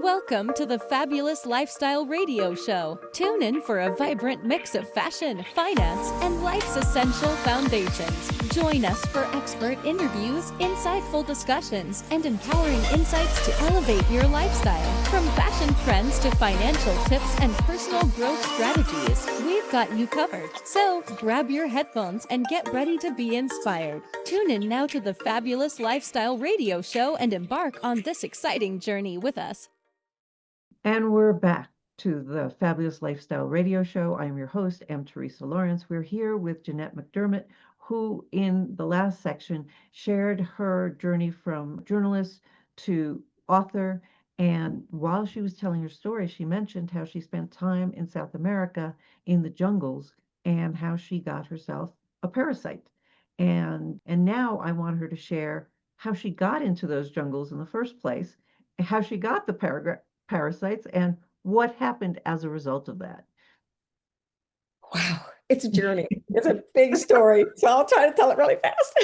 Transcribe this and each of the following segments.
Welcome to the Fabulous Lifestyle Radio Show. Tune in for a vibrant mix of fashion, finance, and life's essential foundations. Join us for expert interviews, insightful discussions, and empowering insights to elevate your lifestyle. From fashion trends to financial tips and personal growth strategies, we've got you covered. So grab your headphones and get ready to be inspired. Tune in now to the Fabulous Lifestyle Radio Show and embark on this exciting journey with us. And we're back to the Fabulous Lifestyle Radio Show. I'm your host, M. Teresa Lawrence. We're here with Jeanette McDermott, who in the last section shared her journey from journalist to author. And while she was telling her story, she mentioned how she spent time in South America in the jungles and how she got herself a parasite. And now I want her to share how she got into those jungles in the first place, how she got the parasites, and what happened as a result of that. Wow, it's a journey. It's a big story. So I'll try to tell it really fast.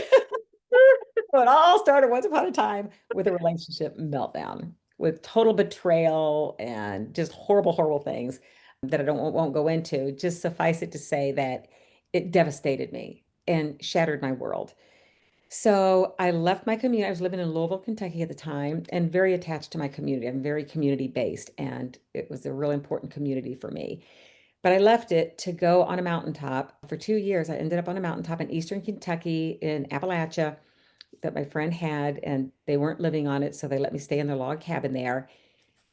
So it all started once upon a time with a relationship meltdown, with total betrayal and just horrible, horrible things that I won't go into. Just suffice it to say that it devastated me and shattered my world. So I left my community. I was living in Louisville, Kentucky at the time, and very attached to my community. I'm very community based, and it was a really important community for me. But I left it to go on a mountaintop for 2 years. I ended up on a mountaintop in eastern Kentucky in Appalachia that my friend had, and they weren't living on it, so they let me stay in their log cabin there.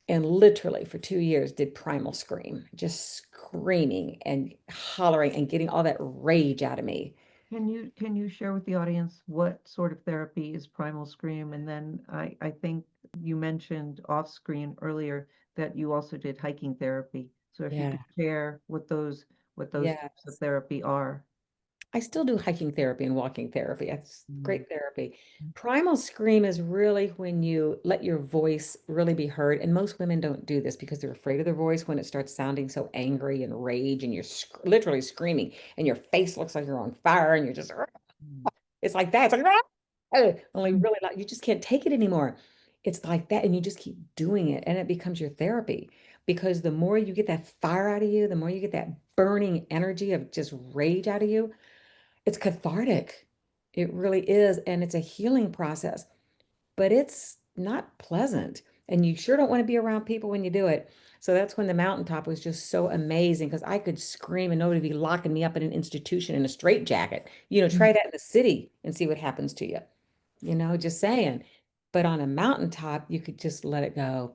And literally for 2 years did primal scream, just screaming and hollering and getting all that rage out of me. Can you share with the audience what sort of therapy is primal scream? And then I think you mentioned off screen earlier that you also did hiking therapy. So if you Yeah. could share what those Yes. types of therapy are. I still do hiking therapy and walking therapy. That's great therapy. Mm. Primal scream is really when you let your voice really be heard. And most women don't do this because they're afraid of their voice when it starts sounding so angry and rage and you're literally screaming and your face looks like you're on fire and you're just, it's like that. It's like, only really loud. You just can't take it anymore. It's like that. And you just keep doing it and it becomes your therapy because the more you get that fire out of you, the more you get that burning energy of just rage out of you, it's cathartic. It really is. And it's a healing process, but it's not pleasant. And you sure don't want to be around people when you do it. So that's when the mountaintop was just so amazing because I could scream and nobody would be locking me up in an institution in a straitjacket. Try that in the city and see what happens to you. Just saying. But on a mountaintop, you could just let it go.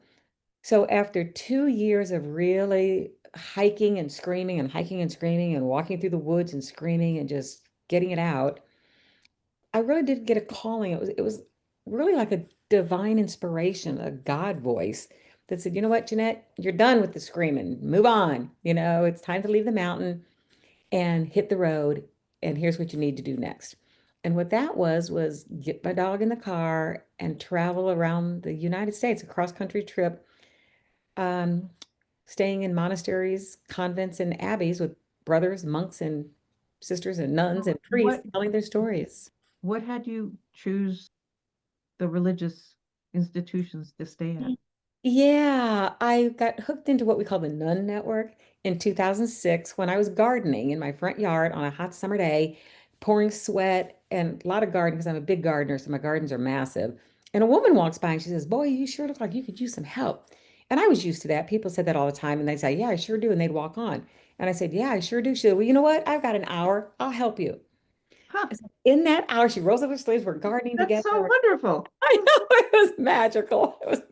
So after 2 years of really hiking and screaming and walking through the woods and screaming and just getting it out, I really did get a calling. It was really like a divine inspiration, a God voice that said, you know what, Jeanette, you're done with the screaming. Move on. It's time to leave the mountain and hit the road. And here's what you need to do next. And what that was get my dog in the car and travel around the United States, a cross-country trip, um, staying in monasteries, convents, and abbeys with brothers, monks, and sisters, and nuns, and priests What telling their stories. what had you choose the religious institutions to stay at? Yeah, I got hooked into what we call the Nun Network in 2006 when I was gardening in my front yard on a hot summer day, pouring sweat and a lot of gardening because I'm a big gardener, so my gardens are massive. And a woman walks by and she says, "Boy, you sure look like you could use some help." And I was used to that. People said that all the time, and they'd say, "Yeah, I sure do," and they'd walk on. And I said, "Yeah, I sure do." She said, "Well, you know what? I've got an hour. I'll help you." Huh, So in that hour, she rolls up her sleeves. We're gardening that's together. so wonderful. I know it was magical. It was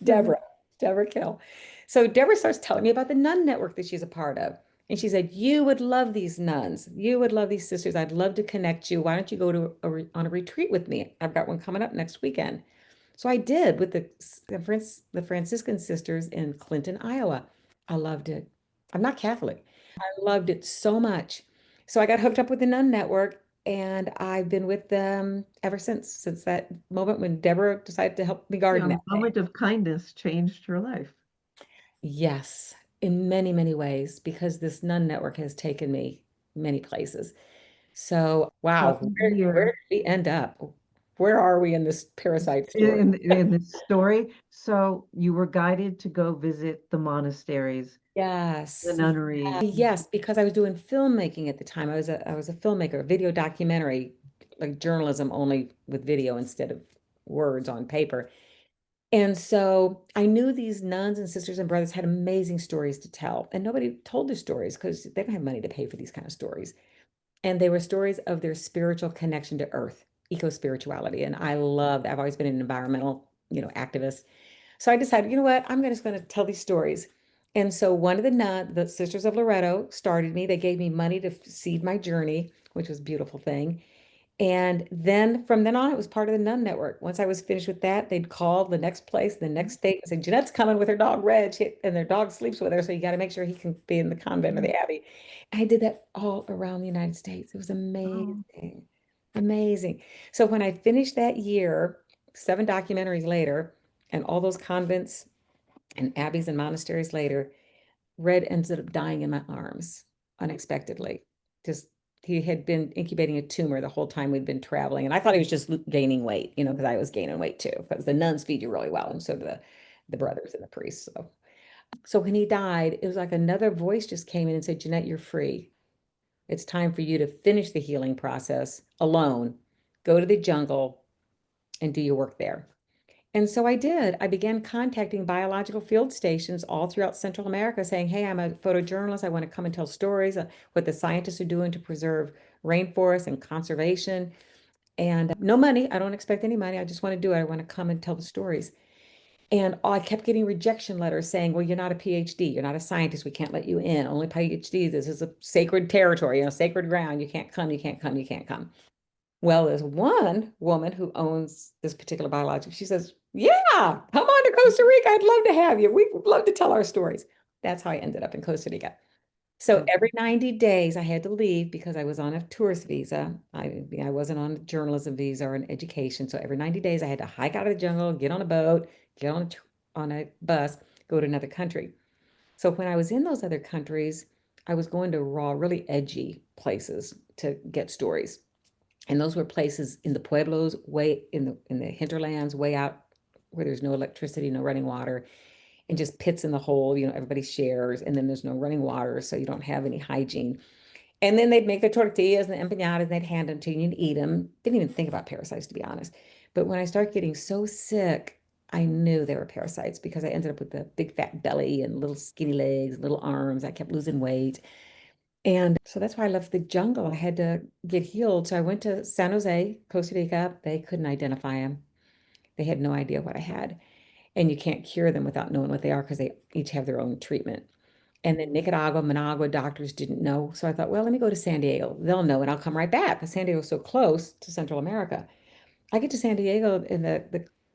Deborah Kill. So Deborah starts telling me about the nun network that she's a part of. And she said, "You would love these nuns. You would love these sisters. I'd love to connect you. Why don't you go to on a retreat with me? I've got one coming up next weekend." So I did with the Franciscan sisters in Clinton, Iowa. I loved it. I'm not Catholic. I loved it so much. So I got hooked up with the nun network and I've been with them ever since that moment when Deborah decided to help me Yeah, garden a that day. moment of kindness changed her life. Yes, in many, many ways, because this nun network has taken me many places. So, wow, Talking to where your did we end up? where are we in this parasite story? in this story. So you were guided to go visit the monasteries, the Yes. nunneries. Yes, because I was doing filmmaking at the time. I was a filmmaker, a video documentary, like journalism only with video instead of words on paper. And so I knew these nuns and sisters and brothers had amazing stories to tell, and nobody told their stories because they don't have money to pay for these kind of stories. And they were stories of their spiritual connection to earth, eco-spirituality. And I love that. I've always been an environmental, activist. So I decided, you know what, I'm just going to tell these stories. And so one of the Sisters of Loretto, started me. They gave me money to seed my journey, which was a beautiful thing. And then from then on, it was part of the Nun Network. Once I was finished with that, they'd call the next place, the next state, and say, Jeanette's coming with her dog, Reg, and their dog sleeps with her. So you got to make sure he can be in the convent or the abbey. I did that all around the United States. It was Oh, amazing, amazing. So when I finished that year, 7 documentaries later, and all those convents and abbeys and monasteries later, Red ended up dying in my arms unexpectedly. Just he had been incubating a tumor the whole time we'd been traveling, and I thought he was just gaining weight, because I was gaining weight too. Because the nuns feed you really well, and so do the brothers and the priests. So when he died, it was like another voice just came in and said, Jeanette, you're free. It's time for you to finish the healing process alone. Go to the jungle and do your work there. And so I did. I began contacting biological field stations all throughout Central America saying, hey, I'm a photojournalist. I want to come and tell stories of what the scientists are doing to preserve rainforests and conservation. And no money. I don't expect any money. I just want to do it. I want to come and tell the stories. And I kept getting rejection letters saying, well, you're not a PhD. You're not a scientist. We can't let you in. Only PhD. This is a sacred territory, sacred ground. You can't come. You can't come. You can't come. Well, there's one woman who owns this particular biological. She says, yeah, come on to Costa Rica. I'd love to have you. We'd love to tell our stories. That's how I ended up in Costa Rica. So every 90 days I had to leave because I was on a tourist visa. I wasn't on a journalism visa or an education. So every 90 days I had to hike out of the jungle, get on a boat, get on a bus, go to another country. So when I was in those other countries, I was going to raw, really edgy places to get stories. And those were places in the pueblos, way in the hinterlands, way out where there's no electricity, no running water, and just pits in the hole, everybody shares, and then there's no running water, so you don't have any hygiene. And then they'd make the tortillas and the empanadas, and they'd hand them to you, and you'd eat them. Didn't even think about parasites, to be honest. But when I started getting so sick, I knew they were parasites because I ended up with a big fat belly and little skinny legs, little arms. I kept losing weight. And so that's why I left the jungle. I had to get healed. So I went to San Jose, Costa Rica. They couldn't identify them. They had no idea what I had. And you can't cure them without knowing what they are because they each have their own treatment. And then Nicaragua, Managua doctors didn't know. So I thought, well, let me go to San Diego. They'll know and I'll come right back because San Diego's so close to Central America. I get to San Diego and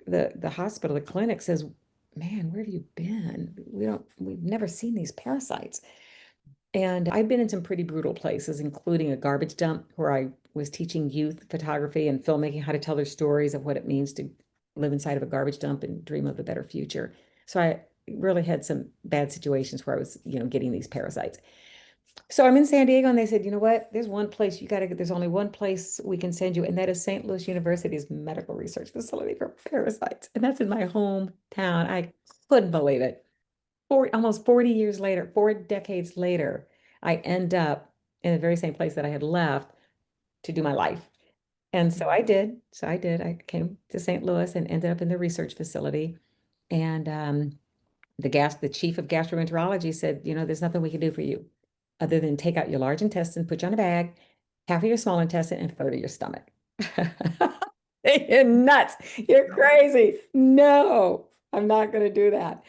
the hospital, the clinic says, man, where have you been? We've never seen these parasites. And I've been in some pretty brutal places, including a garbage dump where I was teaching youth photography and filmmaking, how to tell their stories of what it means to live inside of a garbage dump and dream of a better future. So I really had some bad situations where I was, getting these parasites. So I'm in San Diego and they said, you know what? There's one place there's only one place we can send you, and that is St. Louis University's medical research facility for parasites. And that's in my hometown. I couldn't believe it. Almost 40 years later, 4 decades later, I end up in the very same place that I had left to do my life. And so I did. I came to St. Louis and ended up in the research facility. And the chief of gastroenterology said, there's nothing we can do for you other than take out your large intestine, put you on a bag, half of your small intestine, and a third of your stomach. You're nuts. You're crazy. No, I'm not going to do that.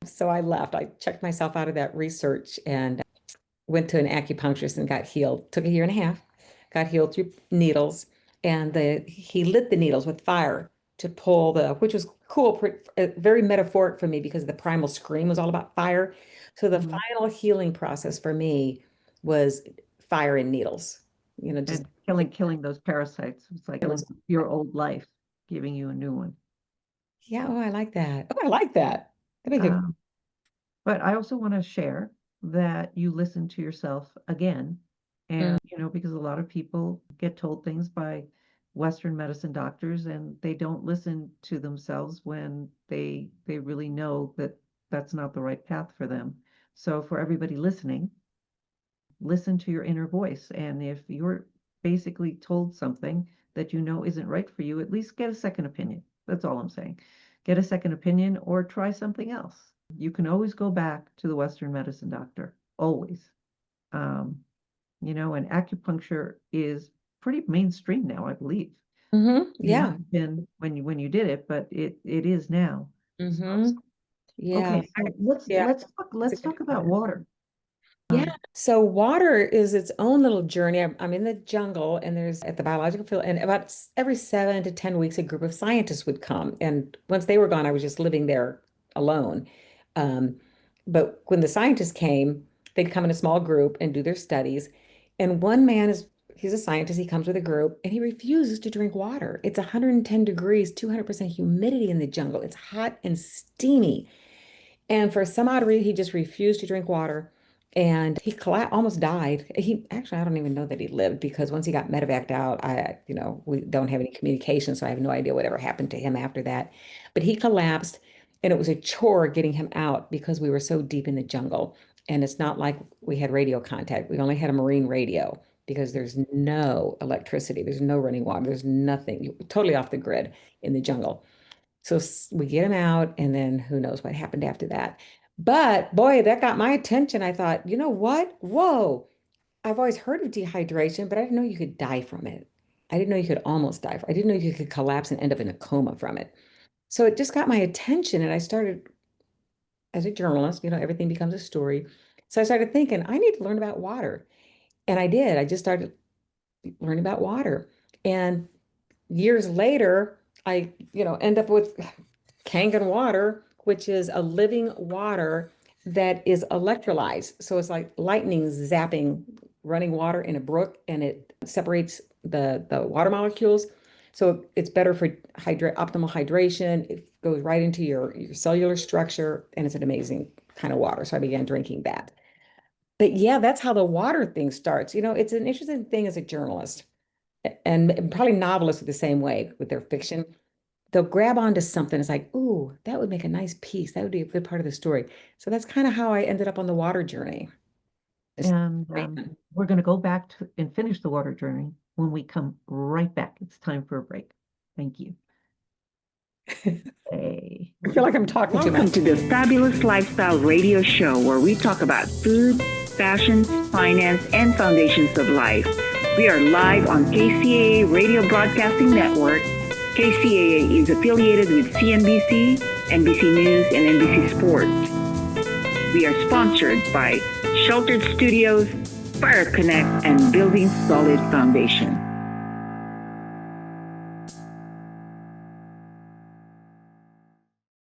So I left. I checked myself out of that research and went to an acupuncturist and got healed. Took a year and a half, got healed through needles. And he lit the needles with fire to pull which was cool, very metaphoric for me because the primal scream was all about fire. So the final healing process for me was fire and needles, just and killing those parasites. It's like your old life, giving you a new one. Yeah, oh, I like that. Oh, I like that. But I also want to share that you listen to yourself again. And, because a lot of people get told things by Western medicine doctors, and they don't listen to themselves when they really know that that's not the right path for them. So for everybody listening, listen to your inner voice. And if you're basically told something that you know isn't right for you, at least get a second opinion. That's all I'm saying. Get a second opinion or try something else. You can always go back to the Western medicine doctor, always. And acupuncture is pretty mainstream now, I believe. Yeah. Not been when you did it, but it is now. Mm-hmm. Yeah. Okay, so let's talk about water. Yeah. So water is its own little journey. I'm in the jungle, and there's at the biological field, and about every 7 to 10 weeks, a group of scientists would come. And once they were gone, I was just living there alone. Um, but when the scientists came, they'd come in a small group and do their studies. And one man he's a scientist, he comes with a group, and he refuses to drink water. It's 110 degrees, 200% humidity in the jungle. It's hot and steamy. And for some odd reason, he just refused to drink water. And he almost died. He actually, I don't even know that he lived, because once he got medevaced out, we don't have any communication, so I have no idea whatever happened to him after that. But he collapsed, and it was a chore getting him out because we were so deep in the jungle. And it's not like we had radio contact. We only had a marine radio because there's no electricity, there's no running water, there's nothing. You're totally off the grid in the jungle. So we get him out, and then who knows what happened after that. But boy, that got my attention. I thought, you know what? Whoa, I've always heard of dehydration, but I didn't know you could die from it. I didn't know you could almost die. I didn't know you could collapse and end up in a coma from it. So it just got my attention, and I started, as a journalist, everything becomes a story. So I started thinking, I need to learn about water. And I did. I just started learning about water. And years later, I, end up with Kangen water, which is a living water that is electrolyzed. So it's like lightning zapping running water in a brook, and it separates the water molecules. So it's better for optimal hydration. It goes right into your cellular structure, and it's an amazing kind of water. So I began drinking that. But yeah, that's how the water thing starts. It's an interesting thing as a journalist, and probably novelists are the same way with their fiction. They'll grab onto something. It's like, ooh, that would make a nice piece. That would be a good part of the story. So that's kind of how I ended up on the water journey. And we're going to go back to and finish the water journey when we come right back. It's time for a break. Thank you. Hey. I feel like I'm talking too much. Welcome to the Fabulous Lifestyle Radio Show, where we talk about food, fashion, finance, and foundations of life. We are live on KCAA Radio Broadcasting Network. KCAA is affiliated with CNBC, NBC News, and NBC Sports. We are sponsored by Sheltered Studios, Fire Connect, and Building Solid Foundation.